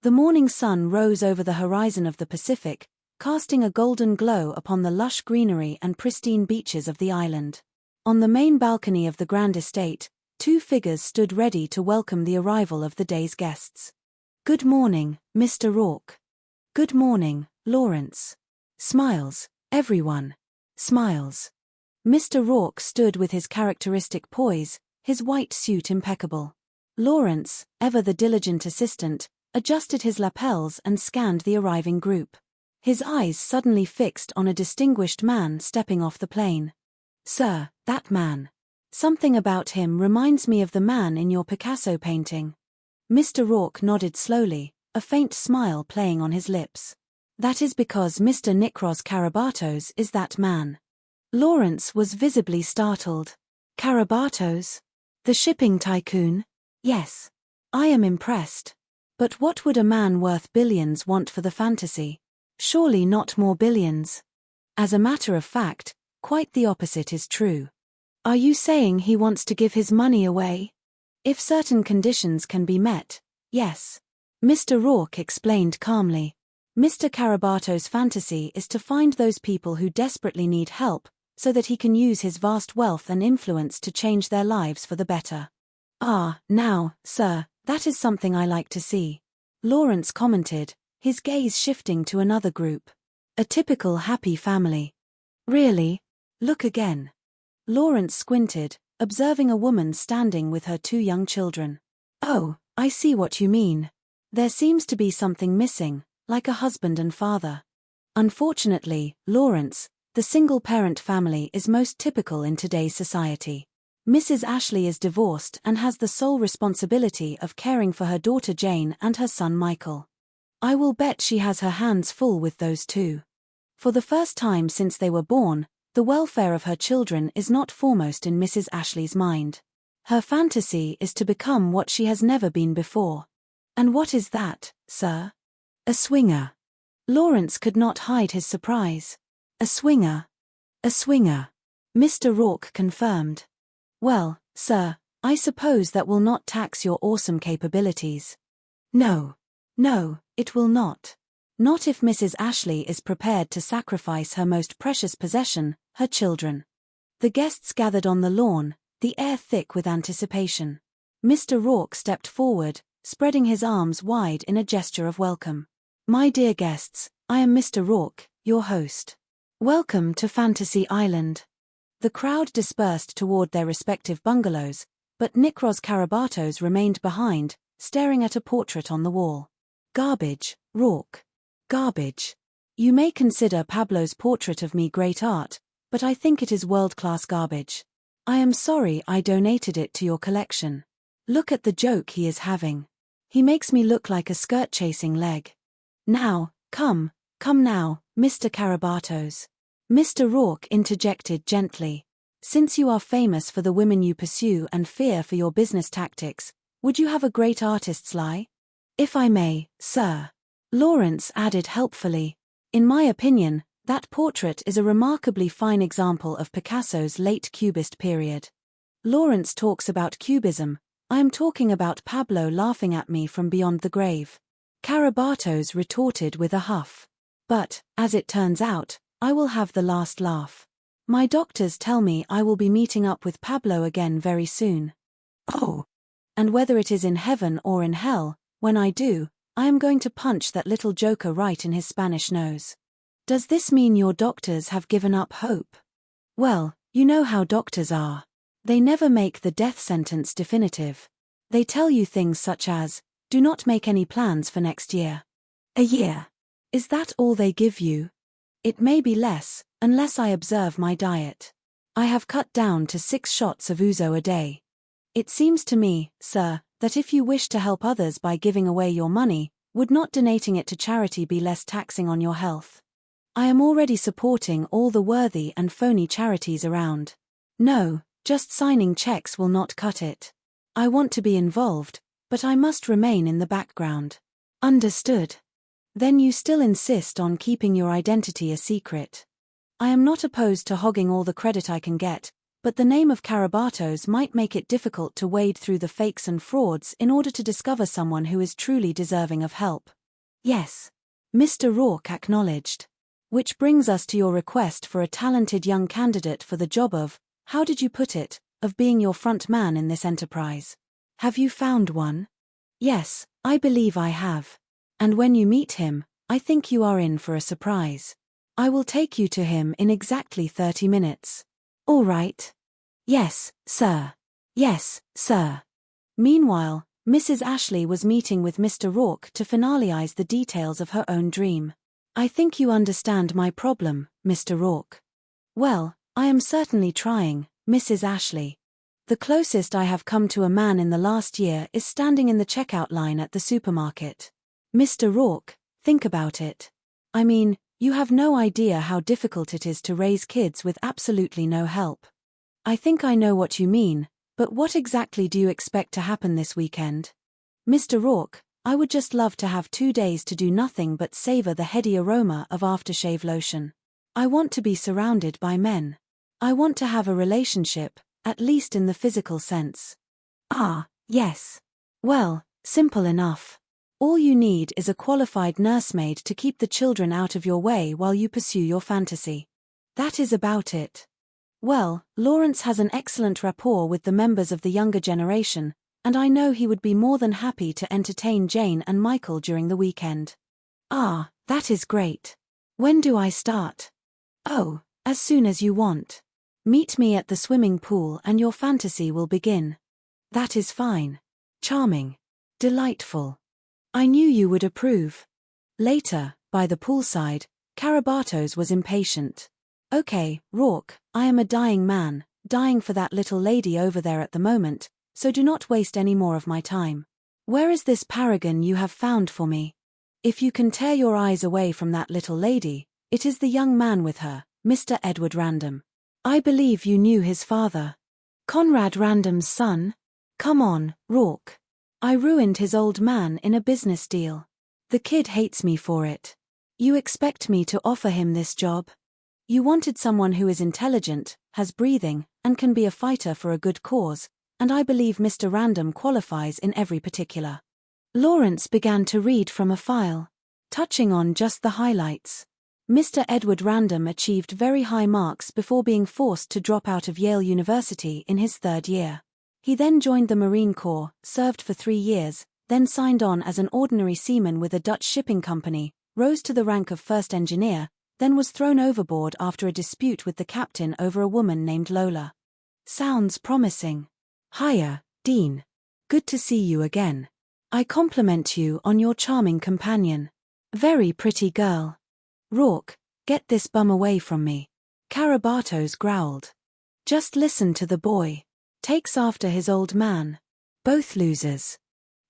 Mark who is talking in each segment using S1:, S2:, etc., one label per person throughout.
S1: The morning sun rose over the horizon of the Pacific, casting a golden glow upon the lush greenery and pristine beaches of the island. On the main balcony of the grand estate, two figures stood ready to welcome the arrival of the day's guests. "Good morning, Mr. Rourke." "Good morning, Lawrence." Smiles. Everyone. Smiles. Mr. Rourke stood with his characteristic poise, his white suit impeccable. Lawrence, ever the diligent assistant, adjusted his lapels and scanned the arriving group. His eyes suddenly fixed on a distinguished man stepping off the plane. "Sir, that man. Something about him reminds me of the man in your Picasso painting." Mr. Rourke nodded slowly, a faint smile playing on his lips. "That is because Mr. Nikros Karabatos is that man." Lawrence was visibly startled. "Karabatos? The shipping tycoon?" "Yes. I am impressed. But what would a man worth billions want for the fantasy? Surely not more billions." "As a matter of fact, quite the opposite is true." "Are you saying he wants to give his money away?" "If certain conditions can be met, yes." Mr. Rourke explained calmly. "Mr. Karabatos' fantasy is to find those people who desperately need help, so that he can use his vast wealth and influence to change their lives for the better." "Ah, now, sir, that is something I like to see," Lawrence commented, his gaze shifting to another group. "A typical happy family." "Really? Look again." Lawrence squinted, observing a woman standing with her two young children. "Oh, I see what you mean. There seems to be something missing, like a husband and father." "Unfortunately, Lawrence, the single-parent family is most typical in today's society. Mrs. Ashley is divorced and has the sole responsibility of caring for her daughter Jane and her son Michael. I will bet she has her hands full with those two. For the first time since they were born, the welfare of her children is not foremost in Mrs. Ashley's mind. Her fantasy is to become what she has never been before." "And what is that, sir?" "A swinger." Lawrence could not hide his surprise. "A swinger." "A swinger," Mr. Rourke confirmed. "Well, sir, I suppose that will not tax your awesome capabilities." "No. No, it will not. Not if Mrs. Ashley is prepared to sacrifice her most precious possession, her children." The guests gathered on the lawn, the air thick with anticipation. Mr. Rourke stepped forward, spreading his arms wide in a gesture of welcome. "My dear guests, I am Mr. Rourke, your host. Welcome to Fantasy Island." The crowd dispersed toward their respective bungalows, but Nikros Karabatos remained behind, staring at a portrait on the wall. "Garbage, Rourke. Garbage. You may consider Pablo's portrait of me great art, but I think it is world-class garbage. I am sorry I donated it to your collection. Look at the joke he is having. He makes me look like a skirt-chasing leg. Now, come now, Mr. Karabatos." Mr. Rourke interjected gently. "Since you are famous for the women you pursue and fear for your business tactics, would you have a great artist's lie?" "If I may, sir," Lawrence added helpfully. "In my opinion, that portrait is a remarkably fine example of Picasso's late Cubist period." Lawrence talks about Cubism. I am talking about Pablo laughing at me from beyond the grave. Karabatos retorted with a huff. "But, as it turns out, I will have the last laugh. My doctors tell me I will be meeting up with Pablo again very soon. Oh! And whether it is in heaven or in hell, when I do, I am going to punch that little joker right in his Spanish nose." "Does this mean your doctors have given up hope?" "Well, you know how doctors are. They never make the death sentence definitive. They tell you things such as, do not make any plans for next year." "A year? Is that all they give you?" "It may be less, unless I observe my diet. I have cut down to 6 shots of ouzo a day. It seems to me, sir, that if you wish to help others by giving away your money, would not donating it to charity be less taxing on your health?" "I am already supporting all the worthy and phony charities around. No, just signing checks will not cut it. I want to be involved, but I must remain in the background." "Understood. Then you still insist on keeping your identity a secret?" "I am not opposed to hogging all the credit I can get, but the name of Karabatos might make it difficult to wade through the fakes and frauds in order to discover someone who is truly deserving of help. Yes. Mr. Rourke acknowledged. Which brings us to your request for a talented young candidate for the job of, how did you put it, of being your front man in this enterprise. Have you found one? Yes, I believe I have. And when you meet him, I think you are in for a surprise. I will take you to him in exactly 30 minutes. All right. Yes, sir. Yes, sir. Meanwhile, Mrs. Ashley was meeting with Mr. Rourke to finalize the details of her own dream. I think you understand my problem, Mr. Rourke. Well, I am certainly trying, Mrs. Ashley. The closest I have come to a man in the last year is standing in the checkout line at the supermarket. Mr. Rourke, think about it. I mean, you have no idea how difficult it is to raise kids with absolutely no help. I think I know what you mean, but what exactly do you expect to happen this weekend? Mr. Rourke, I would just love to have 2 days to do nothing but savor the heady aroma of aftershave lotion. I want to be surrounded by men. I want to have a relationship, at least in the physical sense. Ah, yes. Well, simple enough. All you need is a qualified nursemaid to keep the children out of your way while you pursue your fantasy. That is about it. Well, Lawrence has an excellent rapport with the members of the younger generation, and I know he would be more than happy to entertain Jane and Michael during the weekend. Ah, that is great. When do I start? Oh, as soon as you want. Meet me at the swimming pool and your fantasy will begin. That is fine. Charming. Delightful. I knew you would approve. Later, by the poolside, Karabatos was impatient. Okay, Rourke, I am a dying man, dying for that little lady over there at the moment, so do not waste any more of my time. Where is this paragon you have found for me? If you can tear your eyes away from that little lady, it is the young man with her, Mr. Edward Random. I believe you knew his father. Conrad Random's son? Come on, Rourke. I ruined his old man in a business deal. The kid hates me for it. You expect me to offer him this job? You wanted someone who is intelligent, has breathing, and can be a fighter for a good cause, and I believe Mr. Random qualifies in every particular. Lawrence began to read from a file, touching on just the highlights. Mr. Edward Random achieved very high marks before being forced to drop out of Yale University in his 3rd year. He then joined the Marine Corps, served for 3 years, then signed on as an ordinary seaman with a Dutch shipping company, rose to the rank of first engineer, then was thrown overboard after a dispute with the captain over a woman named Lola. Sounds promising. Hiya, Dean. Good to see you again. I compliment you on your charming companion. Very pretty girl. Rourke, get this bum away from me. Karabatos growled. Just listen to the boy. Takes after his old man. Both losers.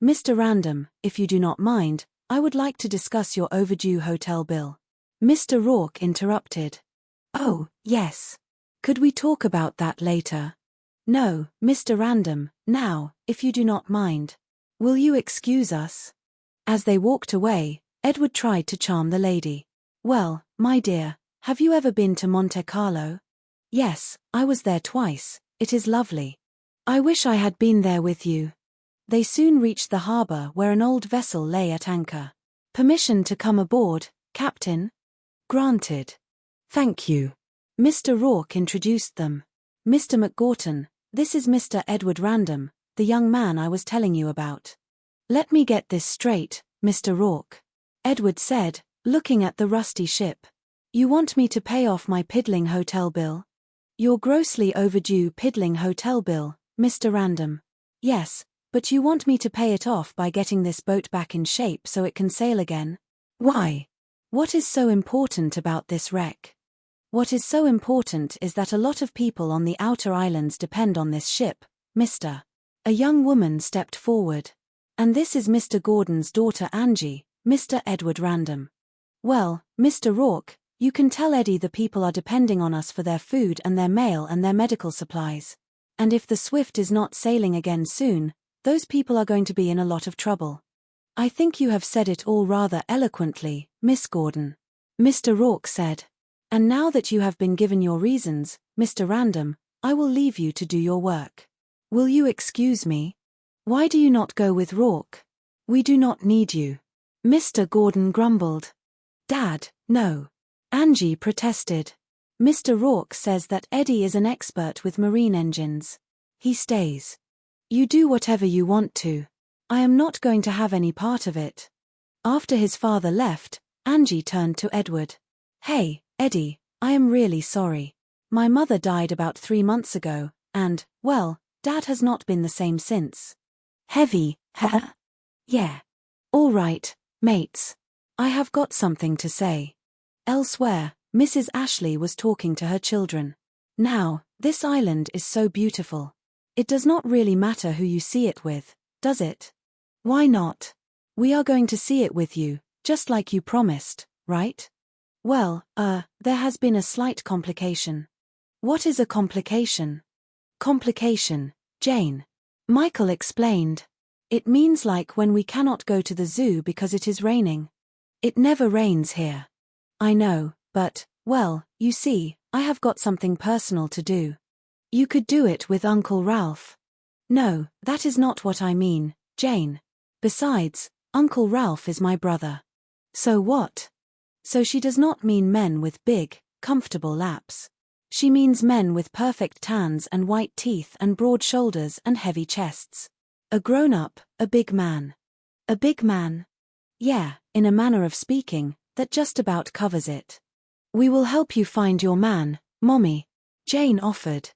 S1: Mr. Random, if you do not mind, I would like to discuss your overdue hotel bill. Mr. Rourke interrupted. Oh, yes. Could we talk about that later? No, Mr. Random, now, if you do not mind. Will you excuse us? As they walked away, Edward tried to charm the lady. Well, my dear, have you ever been to Monte Carlo? Yes, I was there twice. It is lovely. I wish I had been there with you. They soon reached the harbor where an old vessel lay at anchor. Permission to come aboard, Captain? Granted. Thank you. Mr. Rourke introduced them. Mr. McGorton, this is Mr. Edward Random, the young man I was telling you about. Let me get this straight, Mr. Rourke. Edward said, looking at the rusty ship. You want me to pay off my piddling hotel bill? Your grossly overdue piddling hotel bill, Mr. Random. Yes, but you want me to pay it off by getting this boat back in shape so it can sail again? Why? What is so important about this wreck? What is so important is that a lot of people on the outer islands depend on this ship, Mr. A young woman stepped forward. And this is Mr. Gordon's daughter Angie, Mr. Edward Random. Well, Mr. Rourke, you can tell Eddie the people are depending on us for their food and their mail and their medical supplies. And if the Swift is not sailing again soon, those people are going to be in a lot of trouble. I think you have said it all rather eloquently, Miss Gordon. Mr. Rourke said. And now that you have been given your reasons, Mr. Random, I will leave you to do your work. Will you excuse me? Why do you not go with Rourke? We do not need you. Mr. Gordon grumbled. Dad, no. Angie protested. Mr. Rourke says that Eddie is an expert with marine engines. He stays. You do whatever you want to. I am not going to have any part of it. After his father left, Angie turned to Edward. Hey, Eddie, I am really sorry. My mother died about 3 months ago, and, well, Dad has not been the same since. Heavy, huh? Yeah. All right, mates. I have got something to say. Elsewhere, Mrs. Ashley was talking to her children. Now, this island is so beautiful. It does not really matter who you see it with, does it? Why not? We are going to see it with you, just like you promised, right? Well, there has been a slight complication. What is a complication? Complication, Jane. Michael explained. It means like when we cannot go to the zoo because it is raining. It never rains here. I know, but, well, you see, I have got something personal to do. You could do it with Uncle Ralph. No, that is not what I mean, Jane. Besides, Uncle Ralph is my brother. So what? So she does not mean men with big, comfortable laps. She means men with perfect tans and white teeth and broad shoulders and heavy chests. A grown-up, a big man. A big man? Yeah, in a manner of speaking, that just about covers it. We will help you find your man, Mommy, Jane offered.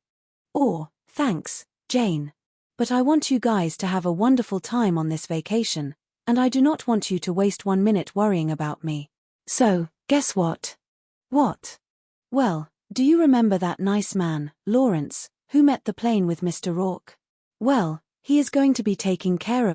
S1: Or, thanks, Jane. But I want you guys to have a wonderful time on this vacation, and I do not want you to waste 1 minute worrying about me. So, guess what? What? Well, do you remember that nice man, Lawrence, who met the plane with Mr. Rourke? Well, he is going to be taking care of